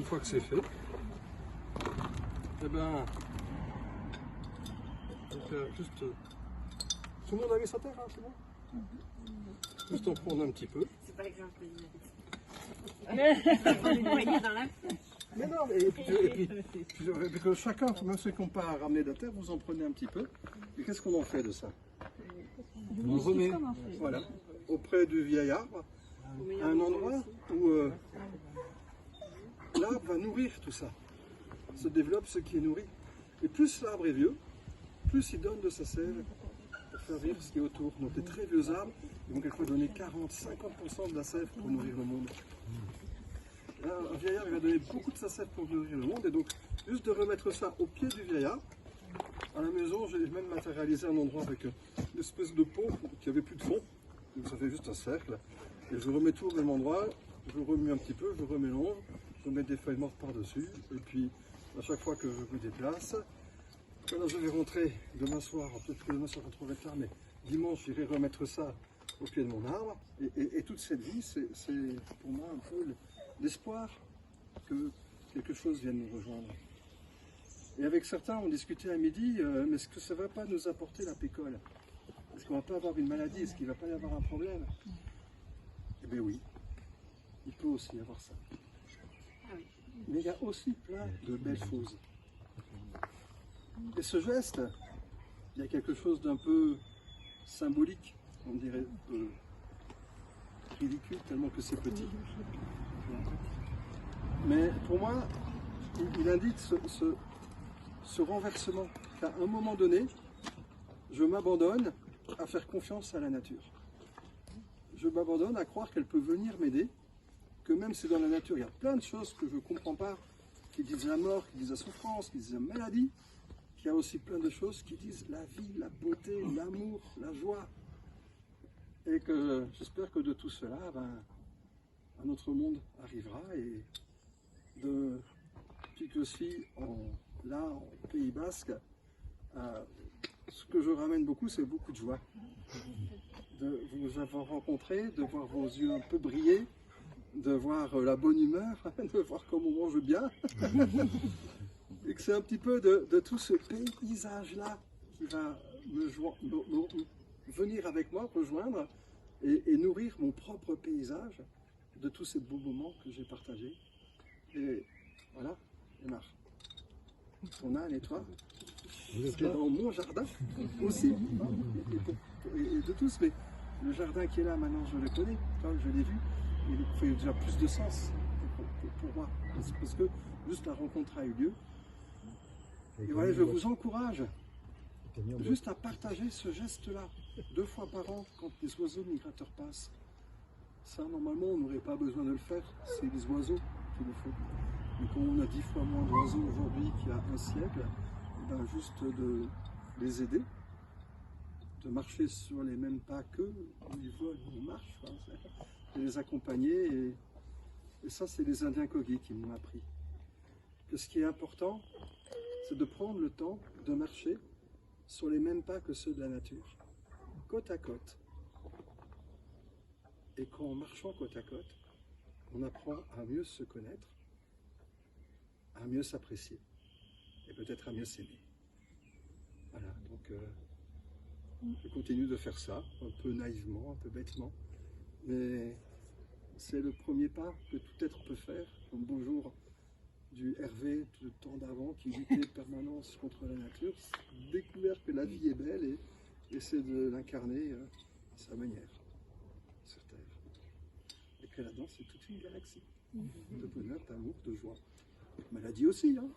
fois que c'est fait, eh ben, juste, tout le monde a mis sa terre, hein, c'est bon? Juste en prendre un petit peu. C'est pas exemple. Dans la... Mais non, et puis que chacun, même ceux qui n'ont pas ramené de terre, vous en prenez un petit peu. Et qu'est-ce qu'on en fait de ça? On remet, voilà, auprès du vieil arbre, à un endroit où l'arbre va nourrir tout ça. Se développe ce qui est nourri. Et plus l'arbre est vieux, plus il donne de sa sève pour faire vivre ce qui est autour. Donc les très vieux arbres, ils vont quelquefois donner 40-50% de la sève pour nourrir le monde. Là, un vieillard, il va donner beaucoup de sa sève pour nourrir le monde. Et donc, juste de remettre ça au pied du vieillard, à la maison, j'ai même matérialisé un endroit avec une espèce de pot qui avait plus de fond. Donc ça fait juste un cercle. Et je remets tout au même endroit, je remue un petit peu, je remélange, je mets des feuilles mortes par-dessus. Et puis, à chaque fois que je me déplace, quand je vais rentrer demain soir, peut-être que demain soir on trouverait tard, mais dimanche, j'irai remettre ça au pied de mon arbre. Et toute cette vie, c'est pour moi un peu l'espoir que quelque chose vienne nous rejoindre. Et avec certains, on discutait à midi, mais est-ce que ça ne va pas nous apporter la pécole? Est-ce qu'on ne va pas avoir une maladie? Est-ce qu'il ne va pas y avoir un problème? Eh bien oui, il peut aussi y avoir ça. Mais il y a aussi plein de belles choses. Et ce geste, il y a quelque chose d'un peu symbolique, on dirait ridicule, tellement que c'est petit. Mais pour moi, il indique ce renversement, qu'à un moment donné, je m'abandonne à faire confiance à la nature. Je m'abandonne à croire qu'elle peut venir m'aider, que même si dans la nature il y a plein de choses que je ne comprends pas, qui disent la mort, qui disent la souffrance, qui disent la maladie, qu'il y a aussi plein de choses qui disent la vie, la beauté, l'amour, la joie. Et que j'espère que de tout cela, un autre monde arrivera. Et depuis que je suis là, en Pays Basque, ce que je ramène beaucoup, c'est beaucoup de joie. De vous avoir rencontré, de voir vos yeux un peu briller, de voir la bonne humeur, de voir comme on mange bien. Et que c'est un petit peu de tout ce paysage-là qui va venir avec moi, rejoindre et nourrir mon propre paysage de tous ces beaux moments que j'ai partagés. Et voilà, Émar, ton âne et toi, c'est dans mon jardin aussi, et de tous, mais le jardin qui est là maintenant, je le connais, je l'ai vu, il fait déjà plus de sens pour moi, parce que juste la rencontre a eu lieu. Et voilà, je vous encourage juste à partager ce geste-là, 2 fois par an, quand les oiseaux migrateurs passent. Ça, normalement, on n'aurait pas besoin de le faire, c'est les oiseaux qui le font. Mais quand on a 10 fois moins d'oiseaux aujourd'hui qu'il y a un siècle, ben juste de les aider, de marcher sur les mêmes pas qu'eux, où ils volent, on marche, de les accompagner. Et ça, c'est les Indiens Kogi qui m'ont appris. Que ce qui est important, c'est de prendre le temps de marcher sur les mêmes pas que ceux de la nature, côte à côte. Et qu'en marchant côte à côte, on apprend à mieux se connaître, à mieux s'apprécier et peut-être à mieux s'aimer. Voilà, donc je continue de faire ça, un peu naïvement, un peu bêtement, mais c'est le premier pas que tout être peut faire, un beau jour du Hervé, tout le temps d'avant, qui luttait permanence contre la nature, découvert que la vie est belle et essaie de l'incarner à sa manière, sur Terre. Et que là-dedans, c'est toute une galaxie de bonheur, d'amour, de joie. Maladie aussi, hein.